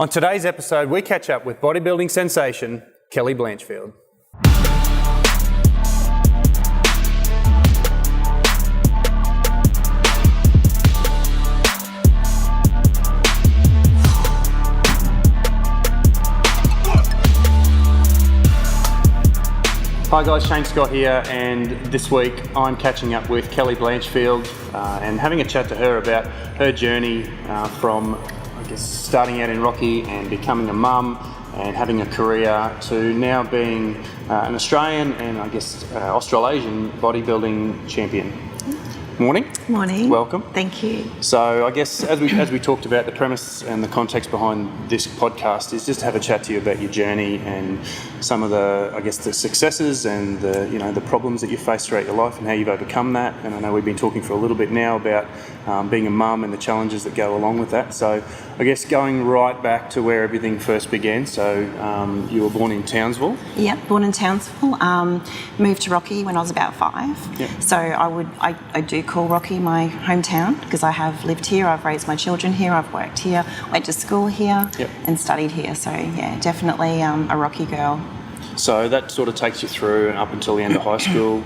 On today's episode, we catch up with bodybuilding sensation, Kelli Blanchfield. Hi guys, Shane Scott here, and this week I'm catching up with Kelli Blanchfield and having a chat to her about her journey from, starting out in Rocky and becoming a mum and having a career to now being an Australian and Australasian bodybuilding champion. Morning. Morning. Welcome. Thank you. So I guess as we talked about, the premise and the context behind this podcast is just to have a chat to you about your journey and some of the successes and the problems that you faced throughout your life and how you've overcome that. And I know we've been talking for a little bit now about being a mum and the challenges that go along with that. So I guess going right back to where everything first began. So you were born in Townsville. Yep, born in Townsville. Moved to Rocky when I was about 5. Yep. So I do call Rocky my hometown because I have lived here, I've raised my children here, I've worked here, went to school here. Yep. And studied here. So yeah, definitely a Rocky girl. So that sort of takes you through up until the end of high school.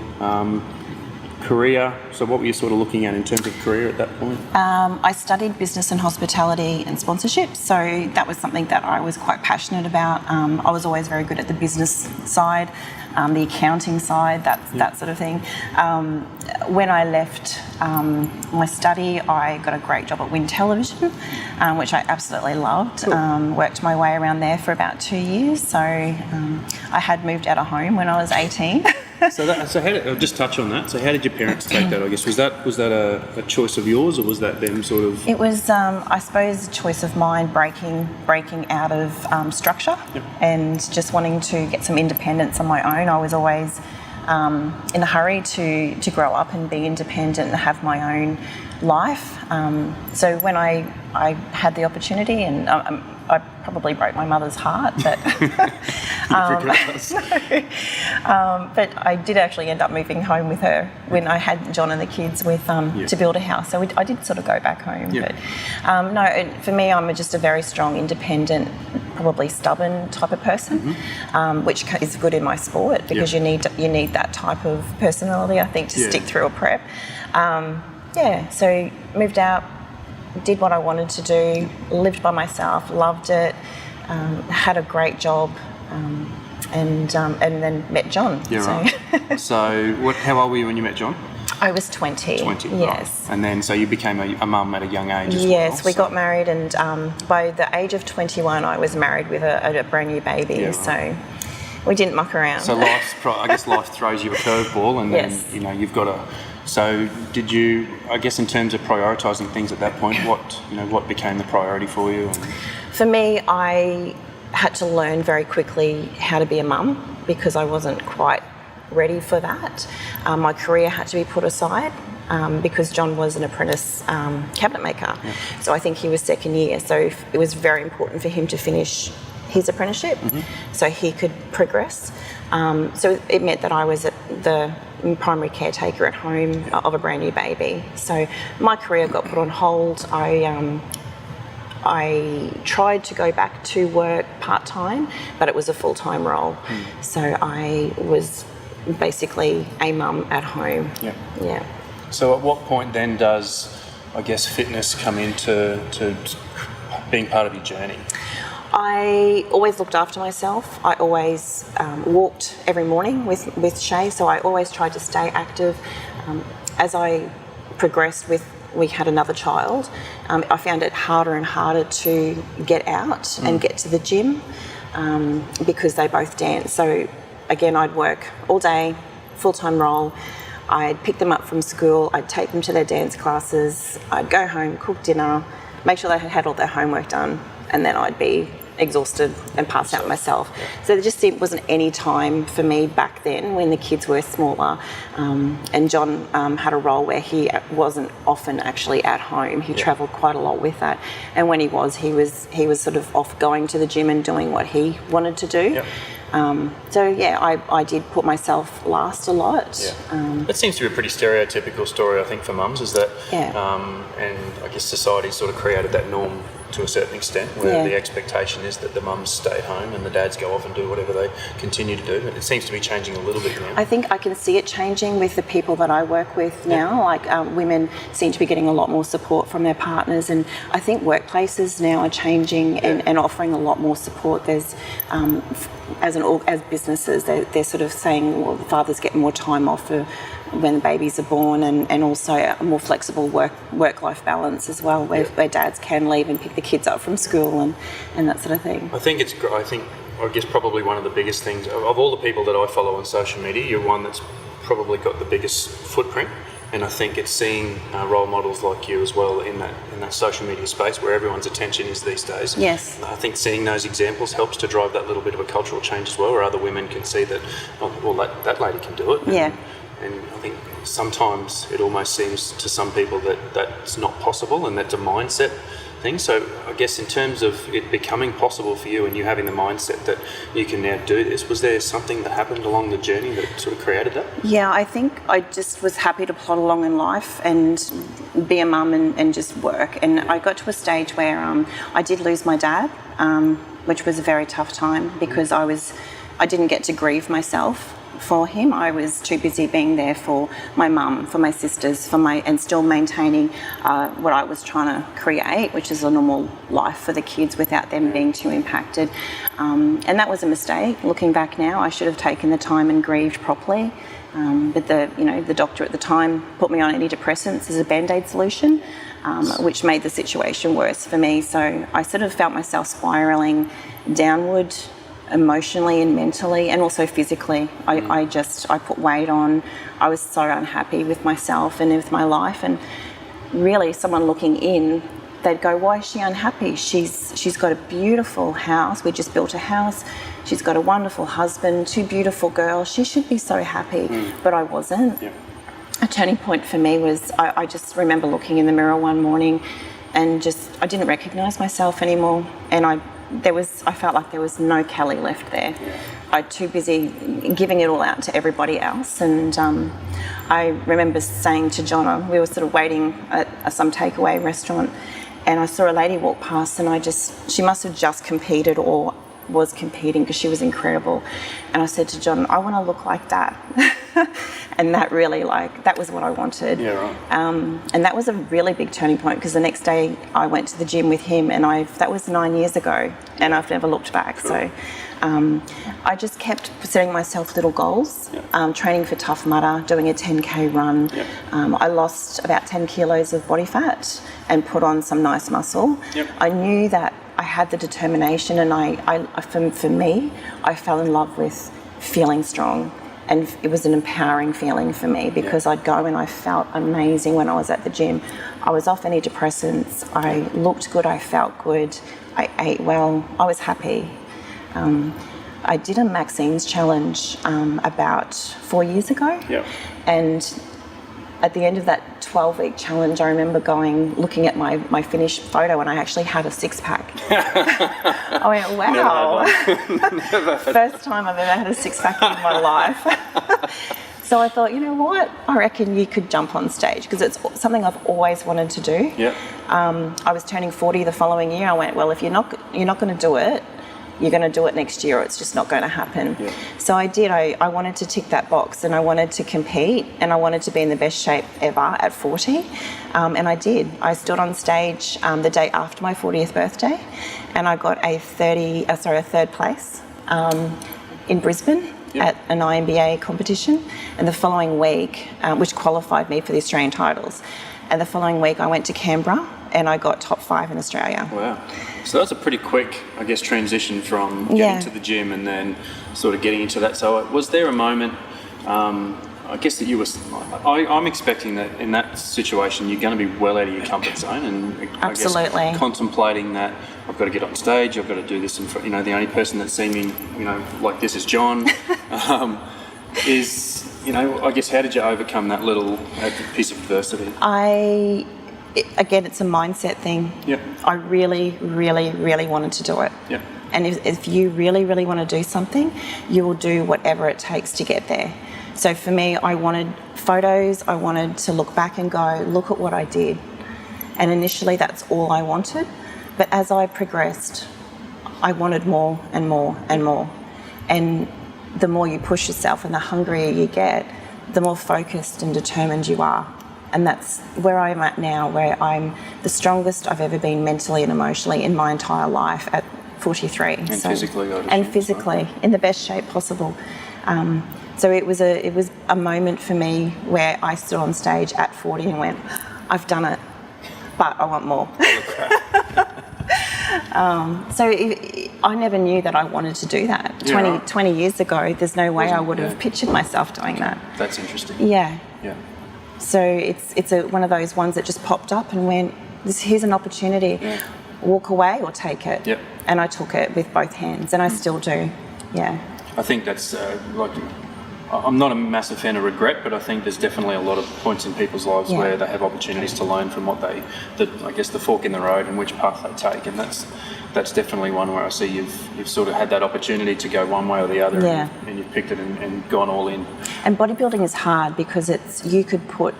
Career, so what were you sort of looking at in terms of career at that point? I studied business and hospitality and sponsorship, so that was something that I was quite passionate about. I was always very good at the business side, the accounting side, that sort of thing. When I left my study, I got a great job at Win Television, which I absolutely loved. Cool. Worked my way around there for about 2 years, so I had moved out of home when I was 18. So I'll just touch on that. So how did your parents take that? I guess was that a choice of yours, or was that them sort of? It was, I suppose, a choice of mine, breaking out of structure. Yep. And just wanting to get some independence on my own. I was always in a hurry to grow up and be independent and have my own life. So when I had the opportunity, and I probably broke my mother's heart, but but I did actually end up moving home with her when I had John and the kids to build a house. So I did sort of go back home. Yeah. But for me, I'm just a very strong, independent, probably stubborn type of person, which is good in my sport because you need that type of personality, I think, to stick through a prep. So moved out, did what I wanted to do, lived by myself, loved it, had a great job, and then met John. Yeah, right. So how old were you when you met John? I was 20. 20, yes. Right. And then so you became a mum at a young age as well? Yes, we got married, and by the age of 21 I was married with a brand new baby, yeah, right. So we didn't muck around. So life throws you a curveball, and then you've got to. So did you, I guess, in terms of prioritising things at that point, what became the priority for you? For me, I had to learn very quickly how to be a mum because I wasn't quite ready for that. My career had to be put aside because John was an apprentice cabinet maker. Yeah. So I think he was second year. So it was very important for him to finish his apprenticeship so he could progress. So it meant that I was the primary caretaker at home of a brand new baby. So my career got put on hold. I tried to go back to work part-time, but it was a full-time role. So I was basically a mum at home. Yeah. Yeah. So at what point then does, I guess, fitness come into being part of your journey? I always looked after myself. I always walked every morning with Shay, so I always tried to stay active. As I progressed we had another child, I found it harder and harder to get out and get to the gym because they both dance. So again, I'd work all day, full-time role. I'd pick them up from school, I'd take them to their dance classes, I'd go home, cook dinner, make sure they had all their homework done, and then I'd be exhausted and passed out myself. So there just wasn't any time for me back then when the kids were smaller. And John had a role where he wasn't often actually at home. He travelled quite a lot with that. And when he was sort of off going to the gym and doing what he wanted to do. Yep. I did put myself last a lot. Yeah. That seems to be a pretty stereotypical story, I think, for mums, is that, and I guess society sort of created that norm to a certain extent, where the expectation is that the mums stay at home and the dads go off and do whatever they continue to do. It seems to be changing a little bit now. I think I can see it changing with the people that I work with now. Like women seem to be getting a lot more support from their partners, and I think workplaces now are changing and offering a lot more support. There's as businesses, they're sort of saying, well, fathers get more time off for when babies are born, and also a more flexible work-life balance as well, where dads can leave and pick the kids up from school and that sort of thing. I guess probably one of the biggest things, of all the people that I follow on social media, you're one that's probably got the biggest footprint. And I think it's seeing role models like you as well in that social media space where everyone's attention is these days. Yes. I think seeing those examples helps to drive that little bit of a cultural change as well, where other women can see that, that lady can do it. And I think sometimes it almost seems to some people that that's not possible, and that's a mindset thing. So I guess in terms of it becoming possible for you and you having the mindset that you can now do this, was there something that happened along the journey that sort of created that? Yeah, I think I just was happy to plod along in life and be a mum and just work. And I got to a stage where I did lose my dad, which was a very tough time because I didn't get to grieve myself for him. I was too busy being there for my mum, for my sisters, and still maintaining what I was trying to create, which is a normal life for the kids without them being too impacted. And that was a mistake. Looking back now, I should have taken the time and grieved properly. But the doctor at the time put me on antidepressants as a band-aid solution, which made the situation worse for me. So I sort of felt myself spiralling downward, emotionally and mentally, and also physically. I put weight on. I was so unhappy with myself and with my life, and really someone looking in, they'd go, why is she unhappy? She's got a beautiful house. We just built a house. She's got a wonderful husband, 2 beautiful girls. She should be so happy. But I wasn't. A turning point for me was I just remember looking in the mirror one morning and I didn't recognise myself anymore, and I felt like there was no Kelli left there. I'm too busy giving it all out to everybody else. And I remember saying to John, we were sort of waiting at some takeaway restaurant, and I saw a lady walk past, and she must have just competed or was competing because she was incredible. And I said to John, I want to look like that. And that really, that was what I wanted. And that was a really big turning point, because the next day I went to the gym with him, and that was 9 years ago, and I've never looked back. So I just kept setting myself little goals, training for Tough Mudder, doing a 10K run. I lost about 10 kilos of body fat and put on some nice muscle. I knew that I had the determination, and for me, I fell in love with feeling strong. And it was an empowering feeling for me, because I'd go and I felt amazing when I was at the gym. I was off antidepressants, I looked good, I felt good, I ate well, I was happy. I did a Maxine's challenge about 4 years ago. And at the end of that 12-week challenge, I remember looking at my finished photo, and I actually had a six-pack. I went, wow. Never. First time I've ever had a six-pack in my life. So I thought, you know what? I reckon you could jump on stage, because it's something I've always wanted to do. I was turning 40 the following year. I went, well, if you're not going to do it, you're going to do it next year, or it's just not going to happen. So I did. I wanted to tick that box, and I wanted to compete, and I wanted to be in the best shape ever at 40, and I did. I stood on stage the day after my 40th birthday, and I got a third place in Brisbane at an IMBA competition, and the following week, which qualified me for the Australian titles, and the following week I went to Canberra, and I got top 5 in Australia. Wow. So that's a pretty quick, I guess, transition from getting to the gym and then sort of getting into that. So was there a moment, I guess, that you were... I'm expecting that in that situation you're going to be well out of your comfort zone, and absolutely. I guess contemplating that I've got to get on stage, I've got to do this, and the only person that's seen me, like this is John, is, I guess, how did you overcome that little piece of adversity? Again, it's a mindset thing. I really, really, really wanted to do it. And if you really, really want to do something, you will do whatever it takes to get there. So for me, I wanted photos. I wanted to look back and go, look at what I did. And initially, that's all I wanted. But as I progressed, I wanted more and more and more. And the more you push yourself and the hungrier you get, the more focused and determined you are. And that's where I'm at now, where I'm the strongest I've ever been mentally and emotionally in my entire life at 43. And physically, and physically, in the best shape possible. So it was a moment for me where I stood on stage at 40 and went, I've done it, but I want more. I never knew that I wanted to do that. 20 years ago, there's no way I would have pictured myself doing that. That's interesting. Yeah. Yeah. So it's one of those ones that just popped up and went, here's an opportunity. Yeah. Walk away or take it. Yep. And I took it with both hands, and I still do. Yeah. I think that's I'm not a massive fan of regret, but I think there's definitely a lot of points in people's lives where they have opportunities to learn from what the fork in the road and which path they take, and that's definitely one where I see you've sort of had that opportunity to go one way or the other, and you've picked it and gone all in. And bodybuilding is hard because you could put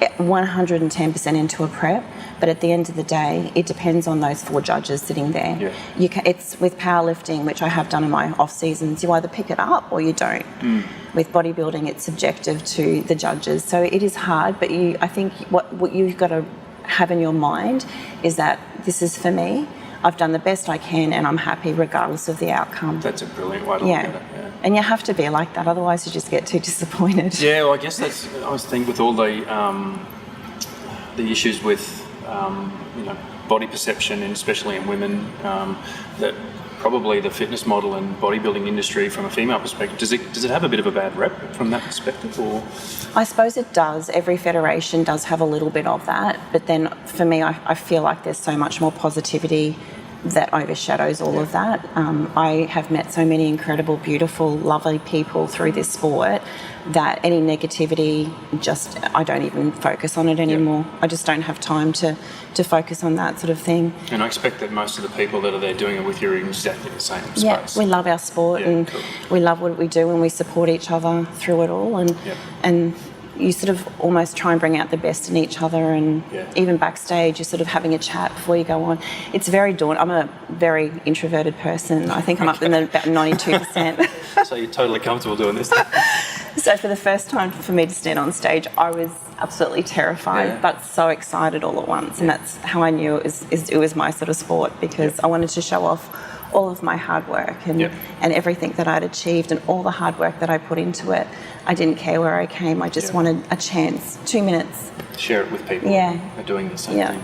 110% into a prep, but at the end of the day, it depends on those 4 judges sitting there. Yeah. It's with powerlifting, which I have done in my off seasons. You either pick it up or you don't. With bodybuilding, it's subjective to the judges, so it is hard. But I think what you've got to have in your mind is that this is for me. I've done the best I can, and I'm happy regardless of the outcome. That's a brilliant way to look at it. Yeah. And you have to be like that, otherwise you just get too disappointed. Yeah, well, I guess I was thinking with all the issues with body perception, and especially in women, that probably the fitness model and bodybuilding industry from a female perspective, does it have a bit of a bad rep from that perspective? Or I suppose it does. Every federation does have a little bit of that, but then for me, I feel like there's so much more positivity that overshadows all of that. I have met so many incredible, beautiful, lovely people through this sport that any negativity, I don't even focus on it anymore. I just don't have time to focus on that sort of thing. And I expect that most of the people that are there doing it with you are in exactly the same space. Yeah, we love our sport, and we love what we do, and we support each other through it all. And you sort of almost try and bring out the best in each other, and even backstage you're sort of having a chat before you go on. It's very daunting. I'm a very introverted person. I think I'm up in about 92%. So you're totally comfortable doing this? So for the first time for me to stand on stage, I was absolutely terrified, but so excited all at once. And that's how I knew it was my sort of sport, because I wanted to show off all of my hard work and everything that I'd achieved and all the hard work that I put into it. I didn't care where I came. I just wanted a chance, 2 minutes. Share it with people who are doing the same thing.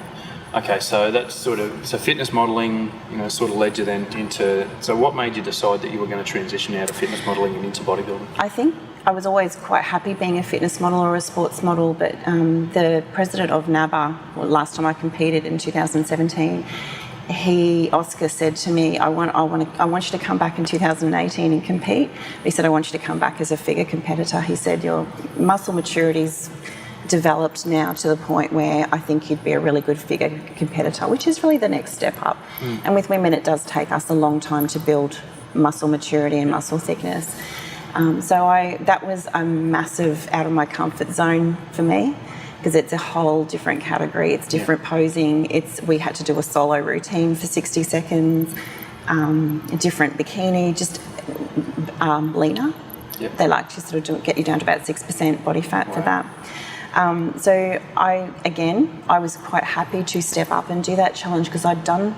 Okay, so that's so fitness modelling, sort of led you then into. So what made you decide that you were going to transition out of fitness modelling and into bodybuilding? I think I was always quite happy being a fitness model or a sports model, but the president of NABA, last time I competed in 2017, Oscar said to me, I want you to come back in 2018 and compete. He said, I want you to come back as a figure competitor. He said, your muscle maturity's developed now to the point where I think you'd be a really good figure competitor, which is really the next step up. And with women, it does take us a long time to build muscle maturity and muscle thickness. So that was a massive out of my comfort zone for me, because it's a whole different category. It's different posing. We had to do a solo routine for 60 seconds, a different bikini, just leaner. They like to sort of get you down to about 6% body fat for that. So I was quite happy to step up and do that challenge, because I'd done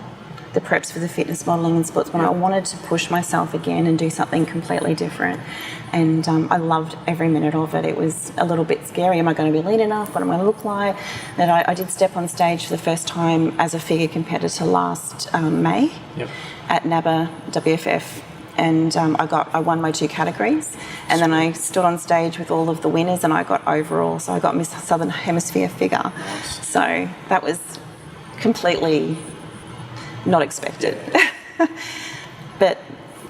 the preps for the fitness modelling and sports, but I wanted to push myself again and do something completely different. And I loved every minute of it. It was a little bit scary. Am I going to be lean enough? What am I going to look like? That I did step on stage for the first time as a figure competitor last May at NABA WFF. And I won my 2 categories, and then I stood on stage with all of the winners, and I got overall. So I got Miss Southern Hemisphere figure. So that was completely not expected. But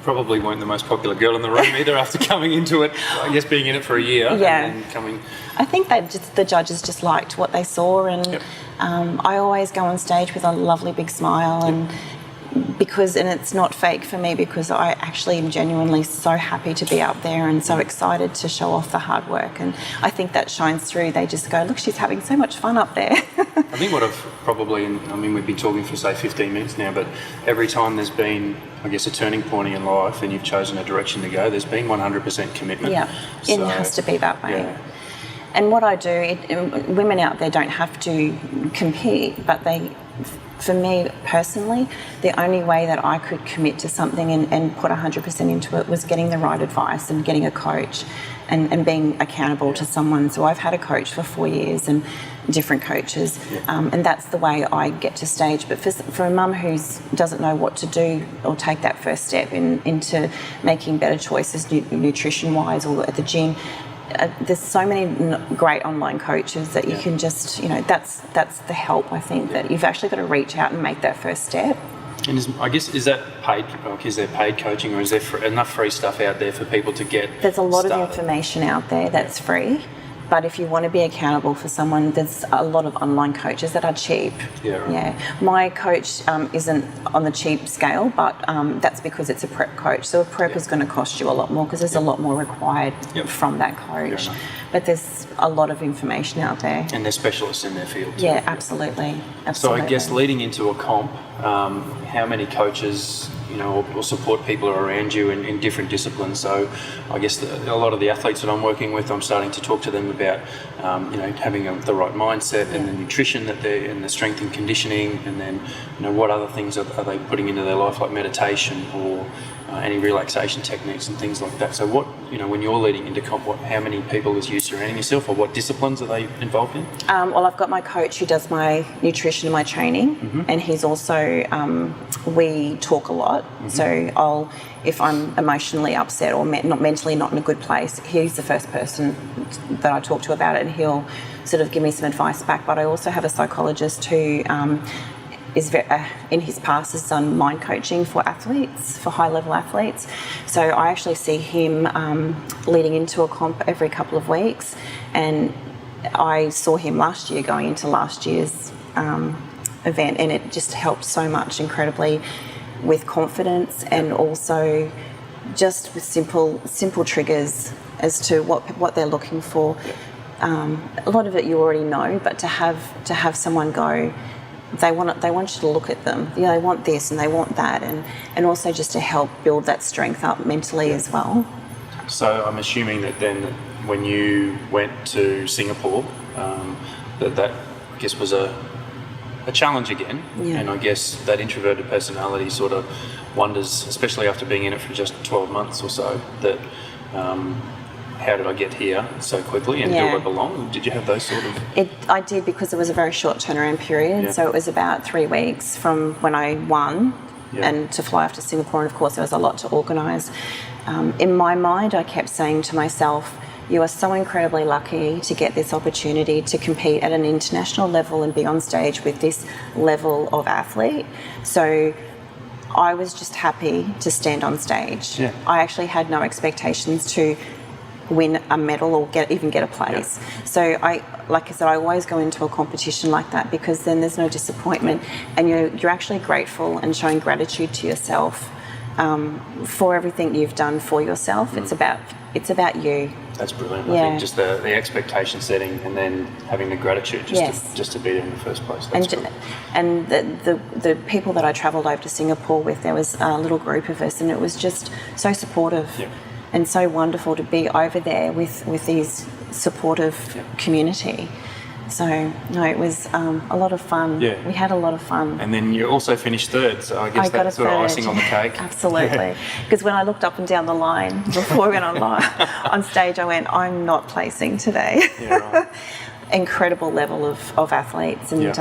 probably weren't the most popular girl in the room either after coming into it. I guess being in it for a year. And then coming. I think the judges just liked what they saw, and I always go on stage with a lovely big smile, and it's not fake for me, because I actually am genuinely so happy to be up there and so excited to show off the hard work, and I think that shines through. They just go, look, she's having so much fun up there. I think what I've probably, I mean, we've been talking for say 15 minutes now, but every time there's been, I guess, a turning point in your life and you've chosen a direction to go, there's been 100% commitment. Yeah, it has to be that way. Yeah. And what I do, women out there don't have to compete, but for me personally, the only way that I could commit to something and put 100% into it was getting the right advice and getting a coach and being accountable to someone. So I've had a coach for 4 years and different coaches, and that's the way I get to stage. But for a mum who doesn't know what to do or take that first step into making better choices nutrition-wise or at the gym, there's so many great online coaches that you can just, that's the help, I think, that you've actually got to reach out and make that first step. And is that paid? Like, is there paid coaching, or is there enough free stuff out there for people to get? There's a lot started? of information out there that's free. But if you want to be accountable for someone, there's a lot of online coaches that are cheap. Yeah, right. Yeah. My coach isn't on the cheap scale, but that's because it's a prep coach. So a prep is going to cost you a lot more because there's a lot more required from that coach. But there's a lot of information out there. And they're specialists in their field too. Yeah, absolutely. So I guess leading into a comp, how many coaches, or support people are around you in different disciplines? So I guess a lot of the athletes that I'm working with, I'm starting to talk to them about, having the right mindset and the nutrition and the strength and conditioning, and then, what other things are they putting into their life, like meditation or any relaxation techniques and things like that. So what, when you're leading into comp, how many people is you surrounding yourself, or what disciplines are they involved in? Well, I've got my coach who does my nutrition and my training, and he's also, we talk a lot. So if I'm emotionally upset or not mentally not in a good place, he's the first person that I talk to about it, and he'll sort of give me some advice back. But I also have a psychologist who is in his past has done mind coaching for athletes, for high-level athletes. So I actually see him leading into a comp every couple of weeks, and I saw him last year going into last year's event, and it just helped so much incredibly with confidence, and also just with simple triggers as to what they're looking for. A lot of it you already know, but to have someone go, they want you to look at them. They want this and they want that, and also just to help build that strength up mentally as well. So I'm assuming that then when you went to Singapore, that I guess was a challenge again, and I guess that introverted personality sort of wonders, especially after being in it for just 12 months or so, that how did I get here so quickly, and do I belong? Did you have those sort of? I did, because it was a very short turnaround period, so it was about 3 weeks from when I won and to fly off to Singapore, and of course there was a lot to organise. In my mind, I kept saying to myself, you are so incredibly lucky to get this opportunity to compete at an international level and be on stage with this level of athlete. So I was just happy to stand on stage. I actually had no expectations to win a medal or even get a place. So like I said, I always go into a competition like that, because then there's no disappointment, and you're actually grateful and showing gratitude to yourself for everything you've done for yourself. It's about you. That's brilliant. I think just the expectation setting, and then having the gratitude just to be there in the first place. And the people that I travelled over to Singapore with, there was a little group of us, and it was just so supportive. And so wonderful to be over there with these supportive community. So, no, it was a lot of fun. We had a lot of fun. And then you also finished third, so I guess that's sort of icing on the cake. Absolutely. Because when I looked up and down the line before we went on stage, I went, I'm not placing today. Incredible level of athletes, and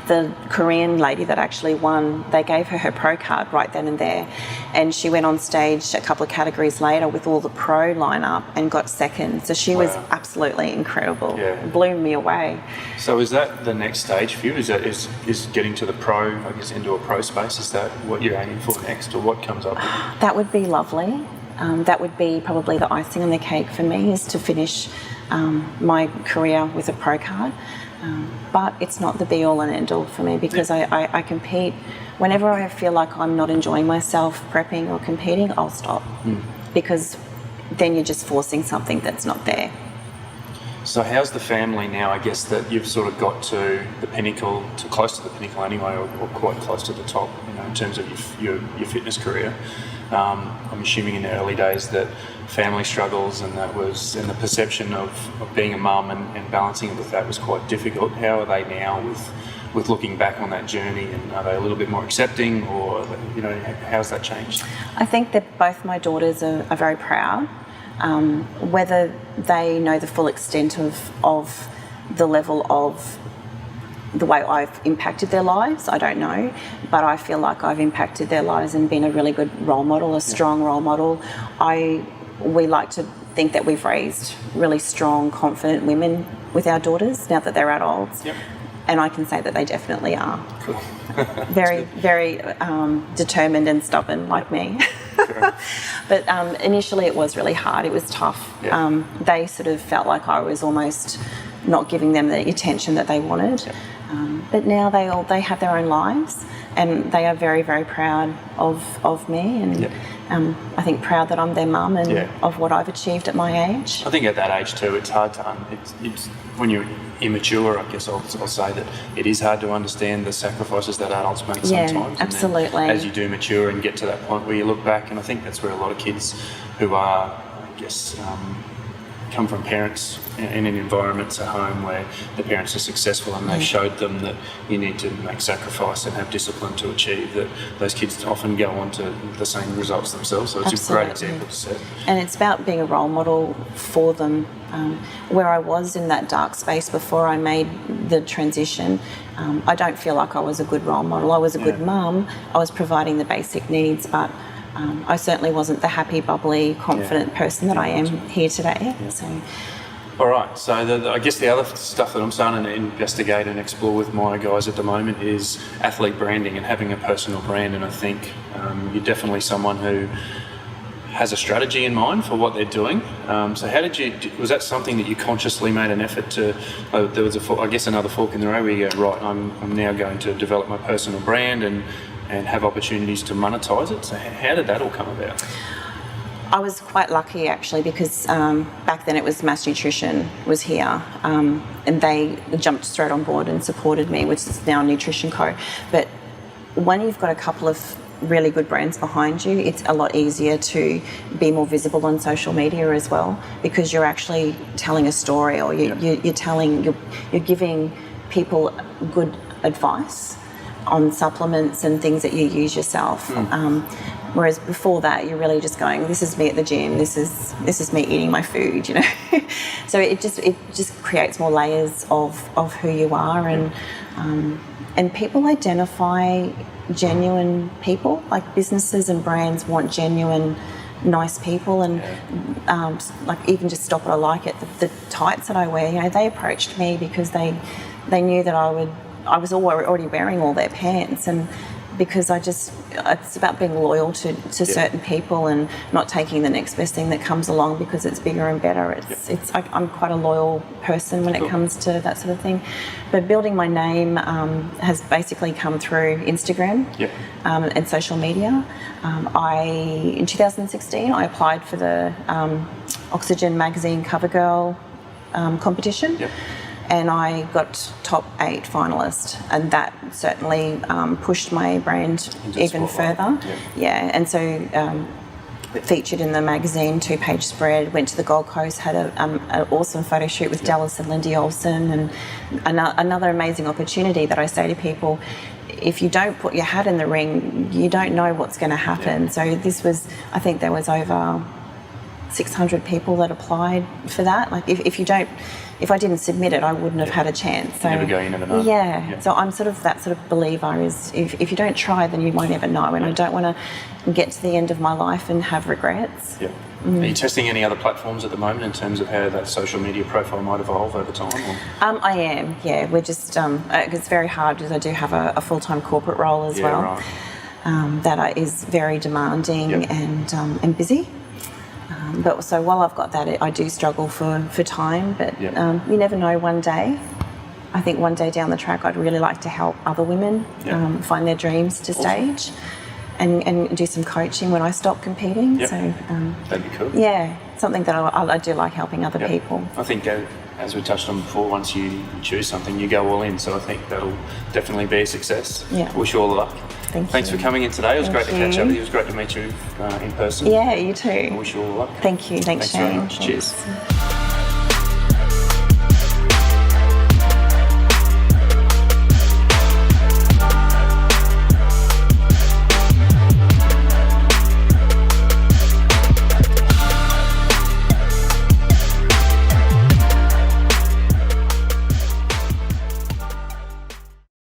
the Korean lady that actually won, they gave her pro card right then and there, and she went on stage a couple of categories later with all the pro lineup and got second. So she was absolutely incredible. It blew me away. So is that the next stage for you? Is getting to the pro, I guess, into a pro space? Is that what you're aiming for next, or what comes up? That would be lovely. That would be probably the icing on the cake for me, is to finish my career with a pro card. But it's not the be all and end all for me, because I compete. Whenever I feel like I'm not enjoying myself prepping or competing, I'll stop, because then you're just forcing something that's not there. So how's the family now? I guess that you've sort of got to the pinnacle, to close to the pinnacle anyway, or quite close to the top, in terms of your fitness career. I'm assuming in the early days that family struggles and the perception of being a mum and balancing it with that was quite difficult. How are they now with looking back on that journey, and are they a little bit more accepting, or how's that changed? I think that both my daughters are very proud. Whether they know the full extent of the level of the way I've impacted their lives, I don't know, but I feel like I've impacted their lives and been a really good role model, a strong role model. We like to think that we've raised really strong, confident women with our daughters now that they're adults. Yep. And I can say that they definitely are. Cool. Very, very determined and stubborn, like me. But initially it was really hard. It was tough. Yeah. They sort of felt like I was almost not giving them the attention that they wanted. Yeah. But now they have their own lives, and they are very, very proud of me, and I think proud that I'm their mum and of what I've achieved at my age. I think at that age too, it's hard to it's when you're immature. I guess I'll say that it is hard to understand the sacrifices that adults make sometimes. Yeah, absolutely. And as you do mature and get to that point where you look back, and I think that's where a lot of kids who are, I guess, come from parents in an environment at home where the parents are successful and they've showed them that you need to make sacrifice and have discipline to achieve that. Those kids often go on to the same results themselves, so it's Absolutely. a great example to set. And it's about being a role model for them. Where I was in that dark space before I made the transition, I don't feel like I was a good role model. I was a good mum. I was providing the basic needs, but I certainly wasn't the happy, bubbly, confident person that I am here today. Yeah. So. All right, so I guess the other stuff that I'm starting to investigate and explore with my guys at the moment is athlete branding and having a personal brand, and I think you're definitely someone who has a strategy in mind for what they're doing. So how was that something that you consciously made an effort to, there was another fork in the road where you go, right, I'm now going to develop my personal brand and have opportunities to monetize it. So how did that all come about? I was quite lucky actually, because back then it was Mass Nutrition was here, and they jumped straight on board and supported me, which is now Nutrition Co. But when you've got a couple of really good brands behind you, it's a lot easier to be more visible on social media as well, because you're actually telling a story, or you're giving people good advice on supplements and things that you use yourself. Whereas before that, you're really just going, this is me at the gym, this is me eating my food, So it just creates more layers of who you are, and people identify genuine people. Like businesses and brands want genuine, nice people, and like even just Stop It, I Like It, the tights that I wear, they approached me because they knew that I was already wearing all their pants, and because it's about being loyal to certain people and not taking the next best thing that comes along because it's bigger and better. I'm quite a loyal person when it comes to that sort of thing. But building my name has basically come through Instagram and social media. In 2016, I applied for the Oxygen magazine cover girl competition. And I got top 8 finalist, and that certainly pushed my brand even further. And so featured in the magazine, 2-page spread, went to the Gold Coast, had an awesome photo shoot with Dallas and Lindy Olsen, and another amazing opportunity that I say to people, if you don't put your hat in the ring, you don't know what's going to happen. So I think there was over 600 people that applied for that. Like if I didn't submit it, I wouldn't have had a chance. So, you never go, you never know. So I'm sort of that sort of believer is if you don't try, then you won't ever know. And I don't want to get to the end of my life and have regrets. Are you testing any other platforms at the moment in terms of how that social media profile might evolve over time? Or? I am, We're just, it's very hard because I do have a full-time corporate role as well. Right. That is very demanding and busy. But so while I've got that, I do struggle for time, but you never know. One day, I think one day down the track, I'd really like to help other women find their dreams to stage and do some coaching when I stop competing. So that'd be cool. Something that I do like helping other people. I think as we touched on before, once you choose something, you go all in. So I think that'll definitely be a success. Yeah. Wish you all the luck. Thanks for coming in today. It was Thank great to catch you. up with you. It was great to meet you in person. Yeah, you too. I wish you all the luck. Thank you. Thanks Thanks very Shane. much. Thanks. Cheers.